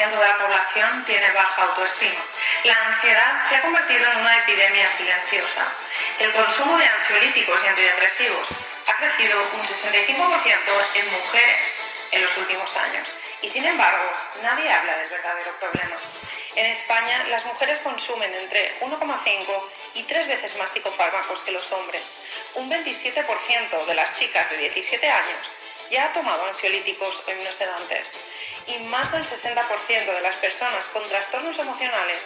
70% de la población tiene baja autoestima. La ansiedad se ha convertido en una epidemia silenciosa. El consumo de ansiolíticos y antidepresivos ha crecido un 65% en mujeres en los últimos años. Y sin embargo, nadie habla del verdadero problema. En España, las mujeres consumen entre 1,5 y 3 veces más psicofármacos que los hombres. Un 27% de las chicas de 17 años ya ha tomado ansiolíticos o hipnosedantes. Y más del 60% de las personas con trastornos emocionales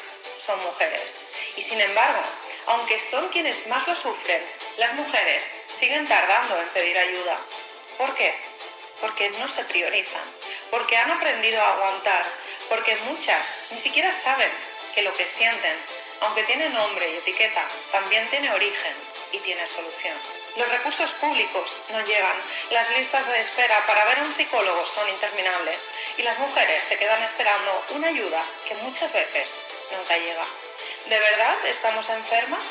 son mujeres. Y sin embargo, aunque son quienes más lo sufren, las mujeres siguen tardando en pedir ayuda. ¿Por qué? Porque no se priorizan, porque han aprendido a aguantar, porque muchas ni siquiera saben que lo que sienten, aunque tiene nombre y etiqueta, también tiene origen y tiene solución. Los recursos públicos no llegan, las listas de espera para ver a un psicólogo son interminables y las mujeres se quedan esperando una ayuda que muchas veces nunca llega. ¿De verdad estamos enfermas?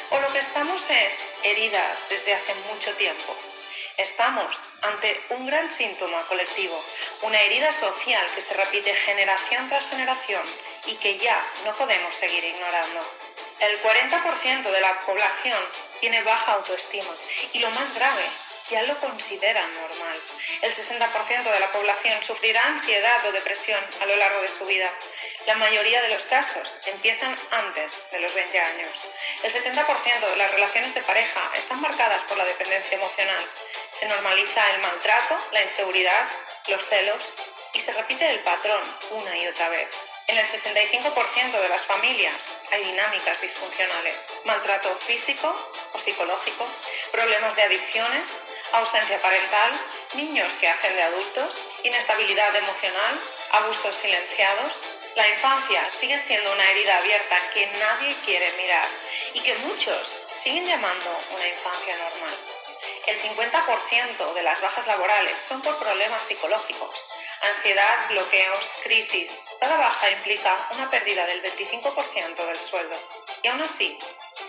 ¿O lo que estamos es heridas desde hace mucho tiempo? Estamos ante un gran síntoma colectivo, una herida social que se repite generación tras generación y que ya no podemos seguir ignorando. El 40% de la población tiene baja autoestima y lo más grave, ya lo consideran normal. El 60% de la población sufrirá ansiedad o depresión a lo largo de su vida. La mayoría de los casos empiezan antes de los 20 años. El 70% de las relaciones de pareja están marcadas por la dependencia emocional. Se normaliza el maltrato, la inseguridad, los celos y se repite el patrón una y otra vez. En el 65% de las familias hay dinámicas disfuncionales, maltrato físico o psicológico, problemas de adicciones, ausencia parental, niños que hacen de adultos, inestabilidad emocional, abusos silenciados. La infancia sigue siendo una herida abierta que nadie quiere mirar y que muchos siguen llamando una infancia normal. El 50% de las bajas laborales son por problemas psicológicos, ansiedad, bloqueos, crisis. Cada baja implica una pérdida del 25% del sueldo y aún así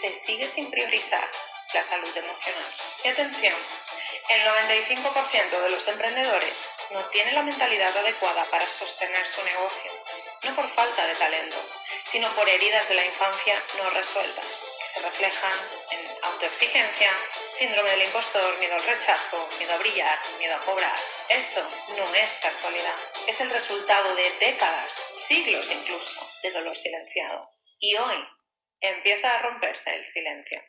se sigue sin priorizar la salud emocional. Y atención, el 95% de los emprendedores no tiene la mentalidad adecuada para sostener su negocio, no por falta de talento, sino por heridas de la infancia no resueltas, que se reflejan en autoexigencia, síndrome del impostor, miedo al rechazo, miedo a brillar, miedo a cobrar. Esto no es casualidad, es el resultado de décadas, siglos incluso, de dolor silenciado. Y hoy empieza a romperse el silencio.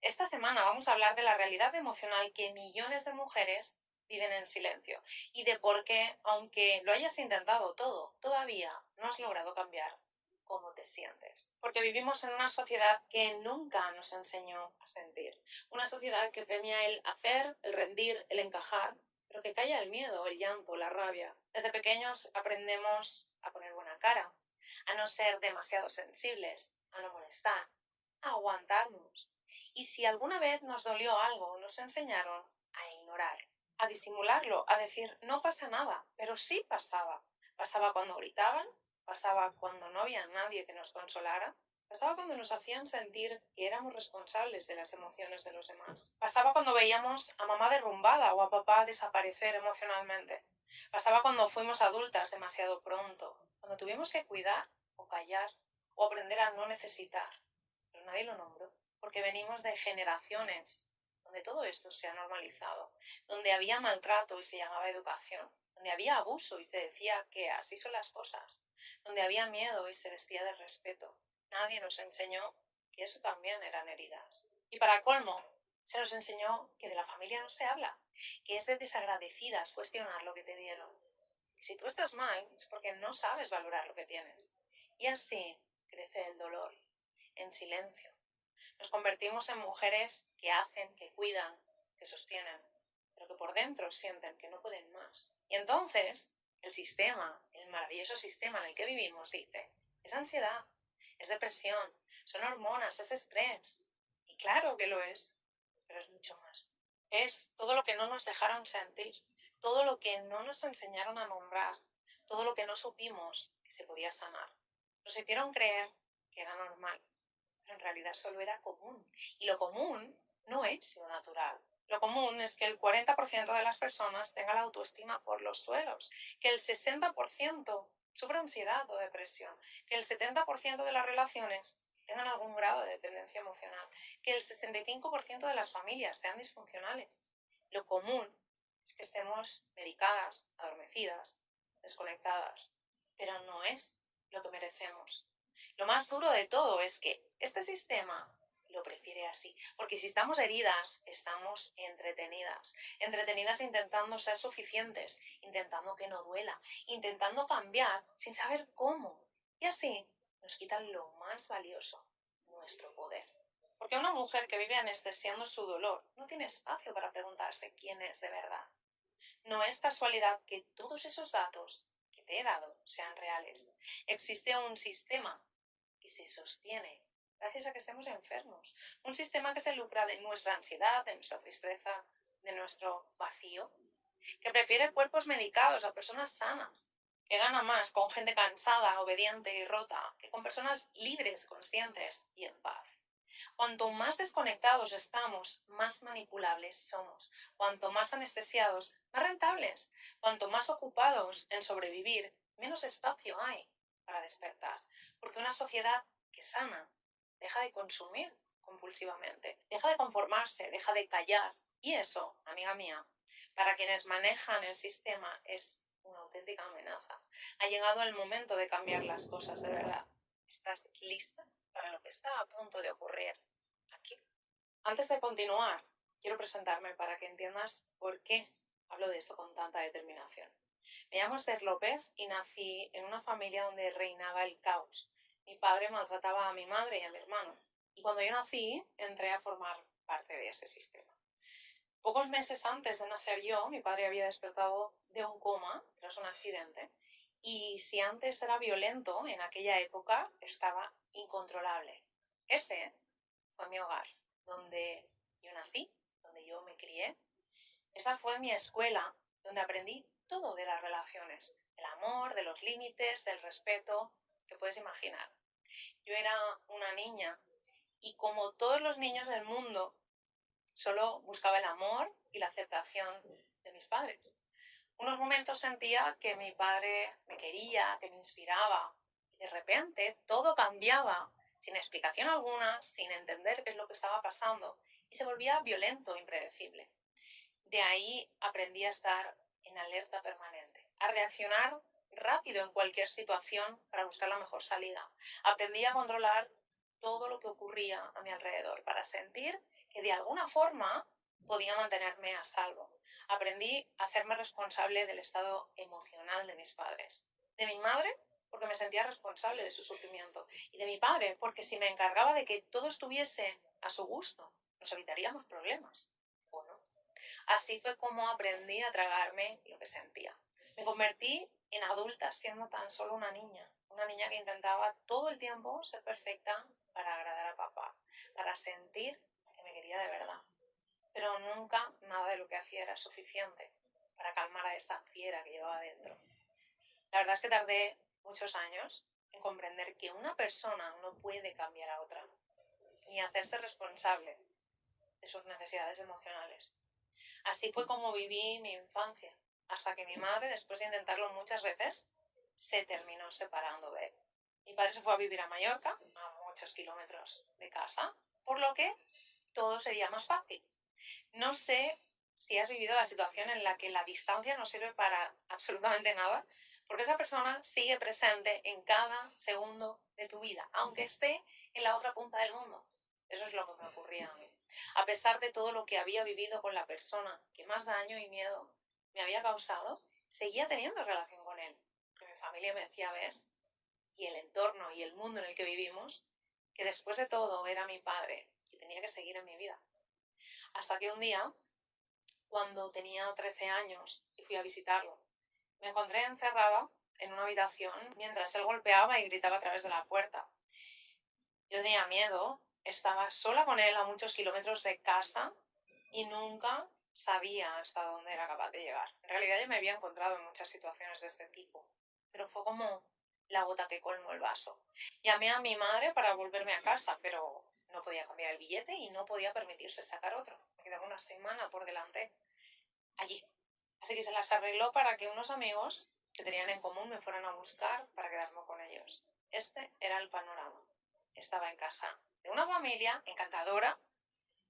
Esta semana vamos a hablar de la realidad emocional que millones de mujeres viven en silencio y de por qué, aunque lo hayas intentado todo, todavía no has logrado cambiar cómo te sientes. Porque vivimos en una sociedad que nunca nos enseñó a sentir. Una sociedad que premia el hacer, el rendir, el encajar, pero que calla el miedo, el llanto, la rabia. Desde pequeños aprendemos a poner buena cara, a no ser demasiado sensibles, a no molestar, a aguantarnos. Y si alguna vez nos dolió algo, nos enseñaron a ignorar, a disimularlo, a decir no pasa nada, pero sí pasaba. Pasaba cuando gritaban, pasaba cuando no había nadie que nos consolara, pasaba cuando nos hacían sentir que éramos responsables de las emociones de los demás, pasaba cuando veíamos a mamá derrumbada o a papá desaparecer emocionalmente, pasaba cuando fuimos adultas demasiado pronto, cuando tuvimos que cuidar o callar o aprender a no necesitar, pero nadie lo nombró. Porque venimos de generaciones donde todo esto se ha normalizado, donde había maltrato y se llamaba educación, donde había abuso y se decía que así son las cosas, donde había miedo y se vestía de respeto. Nadie nos enseñó que eso también eran heridas. Y para colmo, se nos enseñó que de la familia no se habla, que es de desagradecidas cuestionar lo que te dieron. Que si tú estás mal es porque no sabes valorar lo que tienes. Y así crece el dolor, en silencio. Nos convertimos en mujeres que hacen, que cuidan, que sostienen, pero que por dentro sienten que no pueden más. Y entonces, el sistema, el maravilloso sistema en el que vivimos, dice, es ansiedad, es depresión, son hormonas, es estrés. Y claro que lo es, pero es mucho más. Es todo lo que no nos dejaron sentir, todo lo que no nos enseñaron a nombrar, todo lo que no supimos que se podía sanar. Nos hicieron creer que era normal, pero en realidad solo era común. Y lo común no es lo natural. Lo común es que el 40% de las personas tenga la autoestima por los suelos, que el 60% sufra ansiedad o depresión, que el 70% de las relaciones tengan algún grado de dependencia emocional, que el 65% de las familias sean disfuncionales. Lo común es que estemos medicadas, adormecidas, desconectadas, pero no es lo que merecemos. Lo más duro de todo es que este sistema lo prefiere así, porque si estamos heridas, estamos entretenidas intentando ser suficientes, intentando que no duela, intentando cambiar sin saber cómo. Y así nos quitan lo más valioso, nuestro poder. Porque una mujer que vive anestesiando su dolor no tiene espacio para preguntarse quién es de verdad. No es casualidad que todos esos datos que te he dado sean reales. Existe un sistema que se sostiene gracias a que estemos enfermos. Un sistema que se lucra de nuestra ansiedad, de nuestra tristeza, de nuestro vacío, que prefiere cuerpos medicados a personas sanas, que gana más con gente cansada, obediente y rota que con personas libres, conscientes y en paz. Cuanto más desconectados estamos, más manipulables somos. Cuanto más anestesiados, más rentables. Cuanto más ocupados en sobrevivir, menos espacio hay para despertar. Porque una sociedad que sana deja de consumir compulsivamente, deja de conformarse, deja de callar. Y eso, amiga mía, para quienes manejan el sistema es una auténtica amenaza. Ha llegado el momento de cambiar las cosas de verdad. ¿Estás lista para lo que está a punto de ocurrir aquí? Antes de continuar, quiero presentarme para que entiendas por qué hablo de esto con tanta determinación. Me llamo Esther López y nací en una familia donde reinaba el caos. Mi padre maltrataba a mi madre y a mi hermano. Y cuando yo nací, entré a formar parte de ese sistema. Pocos meses antes de nacer yo, mi padre había despertado de un coma tras un accidente. Y si antes era violento, en aquella época estaba incontrolable. Ese fue mi hogar, donde yo nací, donde yo me crié. Esa fue mi escuela, donde aprendí todo de las relaciones, del amor, de los límites, del respeto, que puedes imaginar. Yo era una niña y como todos los niños del mundo, solo buscaba el amor y la aceptación de mis padres. Unos momentos sentía que mi padre me quería, que me inspiraba. Y de repente todo cambiaba, sin explicación alguna, sin entender qué es lo que estaba pasando, y se volvía violento, impredecible. De ahí aprendí a estar en alerta permanente, a reaccionar rápido en cualquier situación para buscar la mejor salida. Aprendí a controlar todo lo que ocurría a mi alrededor para sentir que de alguna forma podía mantenerme a salvo. Aprendí a hacerme responsable del estado emocional de mis padres. De mi madre, porque me sentía responsable de su sufrimiento. Y de mi padre, porque si me encargaba de que todo estuviese a su gusto, nos evitaríamos problemas. ¿O no? Así fue como aprendí a tragarme lo que sentía. Me convertí en adulta siendo tan solo una niña que intentaba todo el tiempo ser perfecta para agradar a papá, para sentir que me quería de verdad. Pero nunca nada de lo que hacía era suficiente para calmar a esa fiera que llevaba dentro. La verdad es que tardé muchos años en comprender que una persona no puede cambiar a otra, ni hacerse responsable de sus necesidades emocionales. Así fue como viví mi infancia, hasta que mi madre, después de intentarlo muchas veces, se terminó separando de él. Mi padre se fue a vivir a Mallorca, a muchos kilómetros de casa, por lo que todo sería más fácil. No sé si has vivido la situación en la que la distancia no sirve para absolutamente nada, porque esa persona sigue presente en cada segundo de tu vida, aunque esté en la otra punta del mundo. Eso es lo que me ocurría a mí. A pesar de todo lo que había vivido con la persona que más daño y miedo me había causado, seguía teniendo relación con él. Porque mi familia me hacía ver, y el entorno y el mundo en el que vivimos, que después de todo era mi padre y tenía que seguir en mi vida. Hasta que un día, cuando tenía 13 años y fui a visitarlo, me encontré encerrada en una habitación mientras él golpeaba y gritaba a través de la puerta. Yo tenía miedo, estaba sola con él a muchos kilómetros de casa y nunca sabía hasta dónde era capaz de llegar. En realidad yo me había encontrado en muchas situaciones de este tipo, pero fue como la gota que colmó el vaso. Llamé a mi madre para volverme a casa, pero no podía cambiar el billete y no podía permitirse sacar otro. Me quedaba una semana por delante allí. Así que se las arregló para que unos amigos que tenían en común me fueran a buscar para quedarme con ellos. Este era el panorama. Estaba en casa de una familia encantadora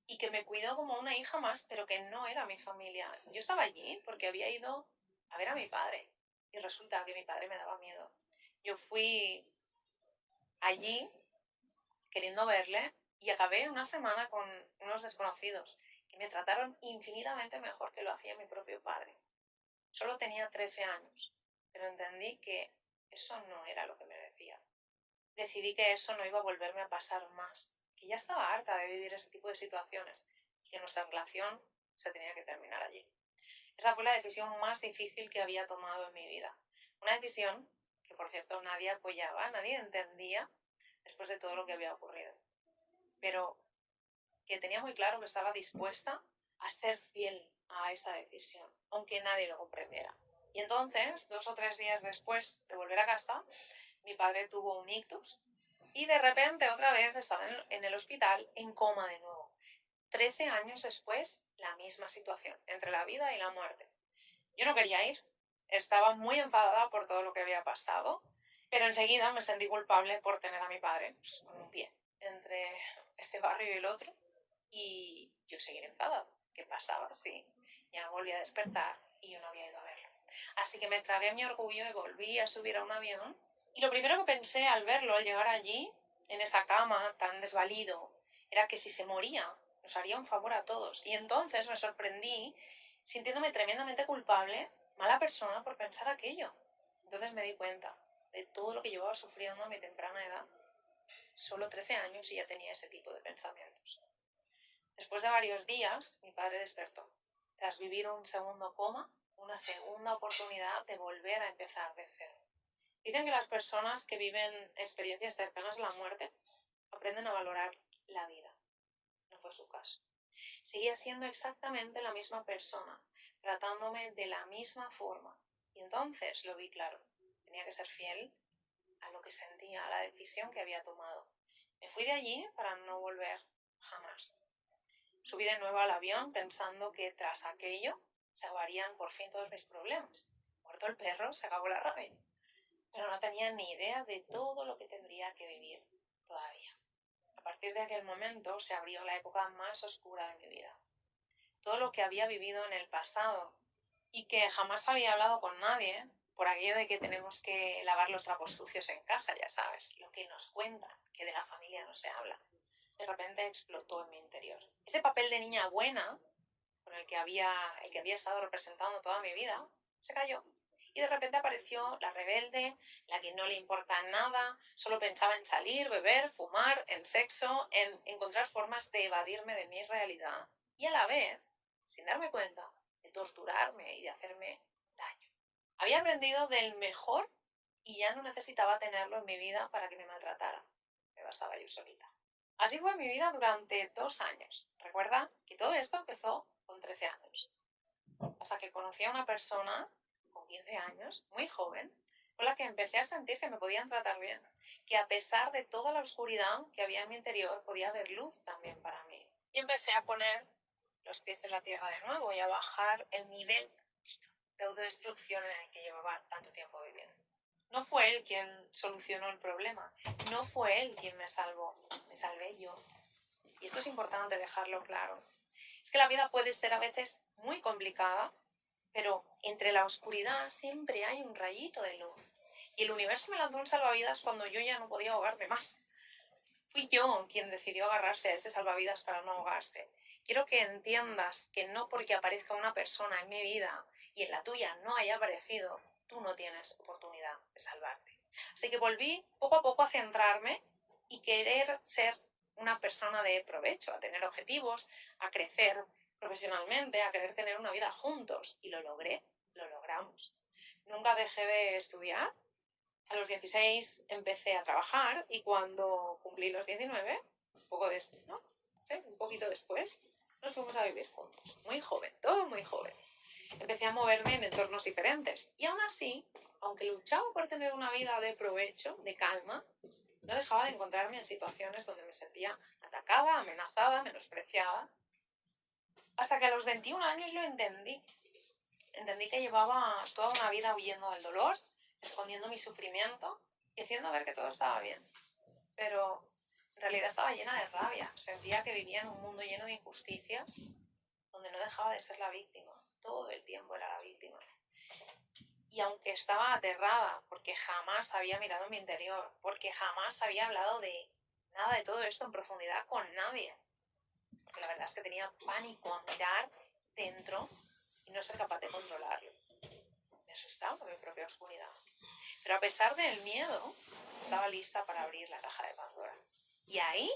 y que me cuidó como una hija más, pero que no era mi familia. Yo estaba allí porque había ido a ver a mi padre y resulta que mi padre me daba miedo. Yo fui allí queriendo verle y acabé una semana con unos desconocidos que me trataron infinitamente mejor que lo hacía mi propio padre. Solo tenía 13 años, pero entendí que eso no era lo que merecía. Decidí que eso no iba a volverme a pasar más, que ya estaba harta de vivir ese tipo de situaciones y que nuestra relación se tenía que terminar allí. Esa fue la decisión más difícil que había tomado en mi vida. Una decisión que, por cierto, nadie apoyaba, nadie entendía después de todo lo que había ocurrido. Pero que tenía muy claro que estaba dispuesta a ser fiel a esa decisión, aunque nadie lo comprendiera. Y entonces, 2 o 3 días después de volver a casa, mi padre tuvo un ictus y de repente otra vez estaba en el hospital en coma de nuevo. 13 años después, la misma situación, entre la vida y la muerte. Yo no quería ir, estaba muy enfadada por todo lo que había pasado, pero enseguida me sentí culpable por tener a mi padre pues, con un pie entre este barrio y el otro y yo seguir enfadada. ¿Qué pasaba? Sí, ya volví a despertar y yo no había ido a verlo. Así que me tragué mi orgullo y volví a subir a un avión. Y lo primero que pensé al verlo, al llegar allí, en esa cama tan desvalido, era que si se moría, nos haría un favor a todos. Y entonces me sorprendí, sintiéndome tremendamente culpable, mala persona por pensar aquello. Entonces me di cuenta de todo lo que llevaba sufriendo a mi temprana edad. Solo 13 años y ya tenía ese tipo de pensamientos. Después de varios días, mi padre despertó. Tras vivir un segundo coma, una segunda oportunidad de volver a empezar de cero. Dicen que las personas que viven experiencias cercanas a la muerte aprenden a valorar la vida. No fue su caso. Seguía siendo exactamente la misma persona, tratándome de la misma forma. Y entonces lo vi claro. Tenía que ser fiel a lo que sentía, a la decisión que había tomado. Me fui de allí para no volver jamás. Subí de nuevo al avión pensando que tras aquello se acabarían por fin todos mis problemas. Muerto el perro, se acabó la rabia. Pero no tenía ni idea de todo lo que tendría que vivir todavía. A partir de aquel momento se abrió la época más oscura de mi vida. Todo lo que había vivido en el pasado y que jamás había hablado con nadie, por aquello de que tenemos que lavar los trapos sucios en casa, ya sabes, lo que nos cuentan, que de la familia no se habla. De repente explotó en mi interior. Ese papel de niña buena, con el que había estado representando toda mi vida, se cayó. Y de repente apareció la rebelde, la que no le importa nada, solo pensaba en salir, beber, fumar, en sexo, en encontrar formas de evadirme de mi realidad. Y a la vez, sin darme cuenta, de torturarme y de hacerme daño. Había aprendido del mejor y ya no necesitaba tenerlo en mi vida para que me maltratara. Me bastaba yo solita. Así fue mi vida durante 2 años. Recuerda que todo esto empezó con 13 años. Hasta que conocí a una persona con 15 años, muy joven, con la que empecé a sentir que me podían tratar bien. Que a pesar de toda la oscuridad que había en mi interior, podía haber luz también para mí. Y empecé a poner los pies en la tierra de nuevo y a bajar el nivel de autodestrucción en el que llevaba tanto tiempo viviendo. No fue él quien solucionó el problema, no fue él quien me salvó, me salvé yo. Y esto es importante dejarlo claro. Es que la vida puede ser a veces muy complicada, pero entre la oscuridad siempre hay un rayito de luz. Y el universo me lanzó un salvavidas cuando yo ya no podía ahogarme más. Fui yo quien decidió agarrarse a ese salvavidas para no ahogarse. Quiero que entiendas que no porque aparezca una persona en mi vida y en la tuya no haya aparecido, tú no tienes oportunidad de salvarte. Así que volví poco a poco a centrarme y querer ser una persona de provecho, a tener objetivos, a crecer profesionalmente, a querer tener una vida juntos. Y lo logré, lo logramos. Nunca dejé de estudiar. A los 16 empecé a trabajar y cuando cumplí los 19, un poquito después, nos fuimos a vivir juntos. Muy joven, todo muy joven. empecé a moverme en entornos diferentes. Y aún así, aunque luchaba por tener una vida de provecho, de calma, no dejaba de encontrarme en situaciones donde me sentía atacada, amenazada, menospreciada. Hasta que a los 21 años lo entendí. Entendí que llevaba toda una vida huyendo del dolor, escondiendo mi sufrimiento y haciendo ver que todo estaba bien. Pero en realidad estaba llena de rabia. Sentía que vivía en un mundo lleno de injusticias, donde no dejaba de ser la víctima. Todo el tiempo era la víctima. Y aunque estaba aterrada, porque jamás había mirado en mi interior, porque jamás había hablado de nada de todo esto en profundidad con nadie, porque la verdad es que tenía pánico a mirar dentro y no ser capaz de controlarlo. Me asustaba mi propia oscuridad. Pero a pesar del miedo, estaba lista para abrir la caja de Pandora. Y ahí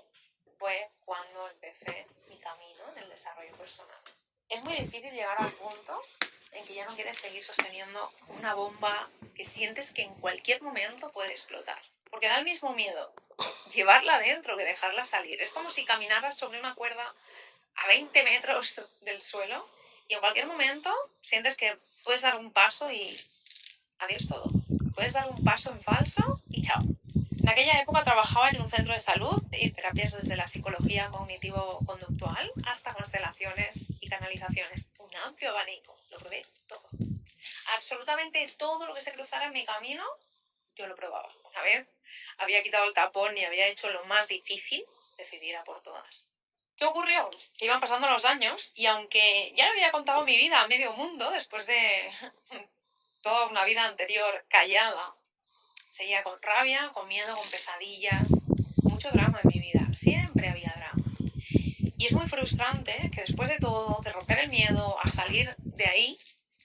fue cuando empecé mi camino en el desarrollo personal. Es muy difícil llegar al punto en que ya no quieres seguir sosteniendo una bomba que sientes que en cualquier momento puede explotar. Porque da el mismo miedo llevarla dentro que dejarla salir. Es como si caminaras sobre una cuerda a 20 metros del suelo y en cualquier momento sientes que puedes dar un paso y adiós todo. Puedes dar un paso en falso y chao. En aquella época trabajaba en un centro de salud y terapias desde la psicología cognitivo-conductual hasta constelaciones y canalizaciones. Un amplio abanico, lo probé todo. Absolutamente todo lo que se cruzara en mi camino, yo lo probaba. Una vez había quitado el tapón y había hecho lo más difícil, decidir a por todas. ¿Qué ocurrió? Que iban pasando los años y aunque ya le había contado mi vida a medio mundo después de toda una vida anterior callada, seguía con rabia, con miedo, con pesadillas, mucho drama en mi vida, siempre había drama. Y es muy frustrante que después de todo, de romper el miedo, a salir de ahí,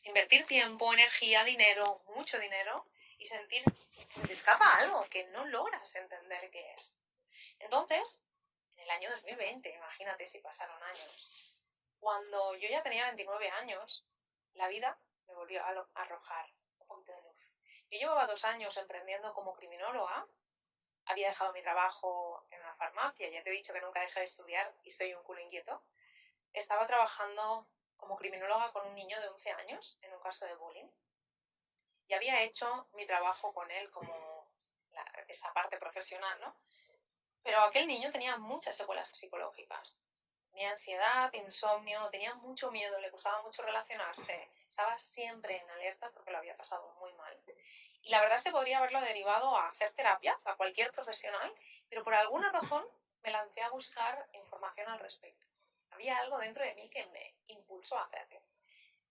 invertir tiempo, energía, dinero, mucho dinero, y sentir que se te escapa algo que no logras entender qué es. Entonces, en el año 2020, imagínate si pasaron años, cuando yo ya tenía 29 años, la vida me volvió a arrojar un poquito de luz. Yo llevaba 2 años emprendiendo como criminóloga, había dejado mi trabajo en una farmacia, ya te he dicho que nunca dejé de estudiar y soy un culo inquieto. Estaba trabajando como criminóloga con un niño de 11 años en un caso de bullying. Y había hecho mi trabajo con él como esa parte profesional, ¿no? Pero aquel niño tenía muchas secuelas psicológicas. Tenía ansiedad, insomnio, tenía mucho miedo, le costaba mucho relacionarse. Estaba siempre en alerta porque lo había pasado muy mal. Y la verdad es que podría haberlo derivado a hacer terapia, a cualquier profesional, pero por alguna razón me lancé a buscar información al respecto. Había algo dentro de mí que me impulsó a hacerlo.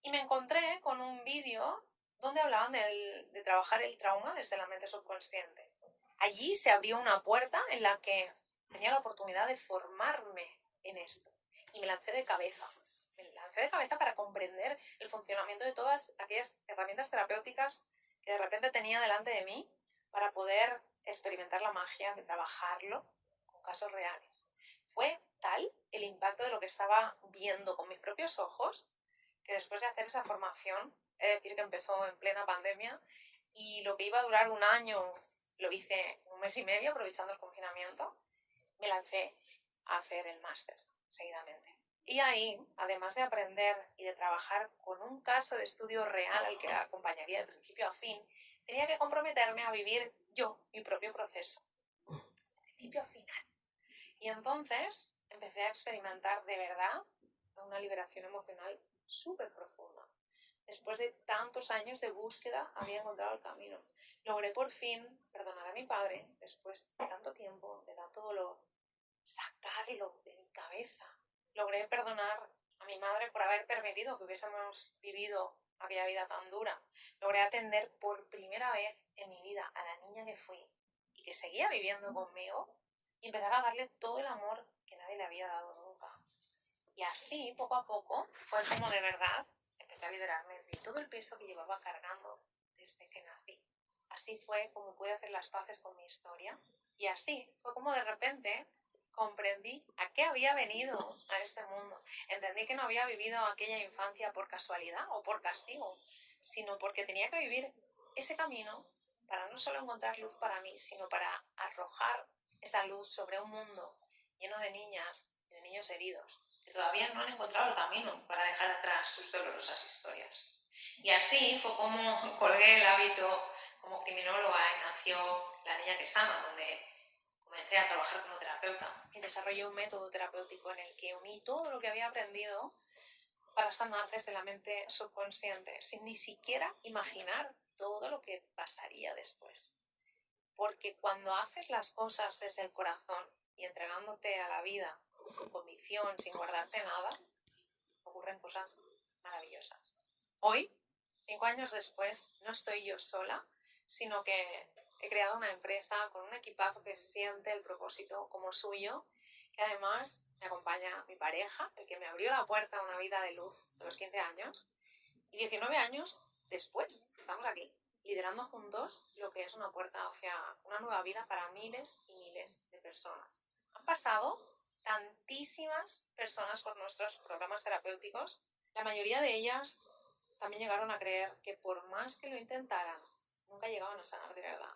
Y me encontré con un vídeo donde hablaban de trabajar el trauma desde la mente subconsciente. Allí se abrió una puerta en la que tenía la oportunidad de formarme en esto. Y me lancé de cabeza. Me lancé de cabeza para comprender el funcionamiento de todas aquellas herramientas terapéuticas que de repente tenía delante de mí para poder experimentar la magia de trabajarlo con casos reales. Fue tal el impacto de lo que estaba viendo con mis propios ojos que después de hacer esa formación, he de decir que empezó en plena pandemia y lo que iba a durar un año lo hice en un mes y medio aprovechando el confinamiento, me lancé a hacer el máster seguidamente. Y ahí, además de aprender y de trabajar con un caso de estudio real al que acompañaría de principio a fin, tenía que comprometerme a vivir yo mi propio proceso, de principio a final. Y entonces empecé a experimentar de verdad una liberación emocional súper profunda. Después de tantos años de búsqueda, había encontrado el camino. Logré por fin perdonar a mi padre, después de tanto tiempo, de tanto dolor, sacarlo de mi cabeza. Logré perdonar a mi madre por haber permitido que hubiésemos vivido aquella vida tan dura. Logré atender por primera vez en mi vida a la niña que fui y que seguía viviendo conmigo y empezar a darle todo el amor que nadie le había dado nunca. Y así, poco a poco, fue como de verdad empecé a liberarme de todo el peso que llevaba cargando desde que nací. Así fue como pude hacer las paces con mi historia y así fue como de repente comprendí a qué había venido a este mundo. Entendí que no había vivido aquella infancia por casualidad o por castigo, sino porque tenía que vivir ese camino para no solo encontrar luz para mí, sino para arrojar esa luz sobre un mundo lleno de niñas y de niños heridos que que todavía no han encontrado el camino para dejar atrás sus dolorosas historias. Y así fue como colgué el hábito como criminóloga y nació La Niña que Sana, donde comencé a trabajar como terapeuta y desarrollé un método terapéutico en el que uní todo lo que había aprendido para sanar desde la mente subconsciente, sin ni siquiera imaginar todo lo que pasaría después. Porque cuando haces las cosas desde el corazón y entregándote a la vida con convicción, sin guardarte nada, ocurren cosas maravillosas. Hoy, 5 años después, no estoy yo sola, sino que he creado una empresa con un equipazo que siente el propósito como suyo, que además me acompaña mi pareja, el que me abrió la puerta a una vida de luz a los 15 años, y 19 años después estamos aquí, liderando juntos lo que es una puerta hacia una nueva vida para miles y miles de personas. Han pasado tantísimas personas por nuestros programas terapéuticos. La mayoría de ellas también llegaron a creer que por más que lo intentaran, nunca llegaban a sanar de verdad.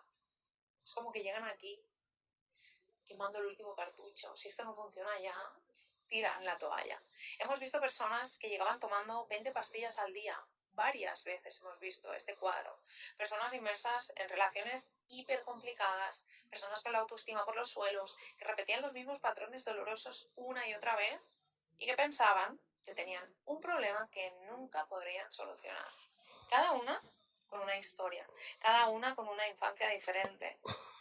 Es como que llegan aquí quemando el último cartucho. Si esto no funciona ya, tiran la toalla. Hemos visto personas que llegaban tomando 20 pastillas al día. Varias veces hemos visto este cuadro. Personas inmersas en relaciones hiper complicadas, personas con la autoestima por los suelos, que repetían los mismos patrones dolorosos una y otra vez y que pensaban que tenían un problema que nunca podrían solucionar. Cada una con una historia, cada una con una infancia diferente,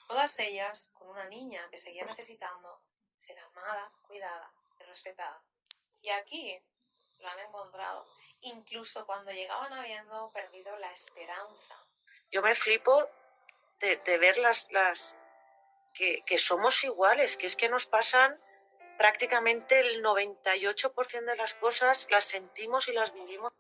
todas ellas con una niña que seguía necesitando ser amada, cuidada y respetada. Y aquí lo han encontrado, incluso cuando llegaban habiendo perdido la esperanza. Yo me flipo de ver que somos iguales, que es que nos pasan prácticamente el 98% de las cosas, las sentimos y las vivimos.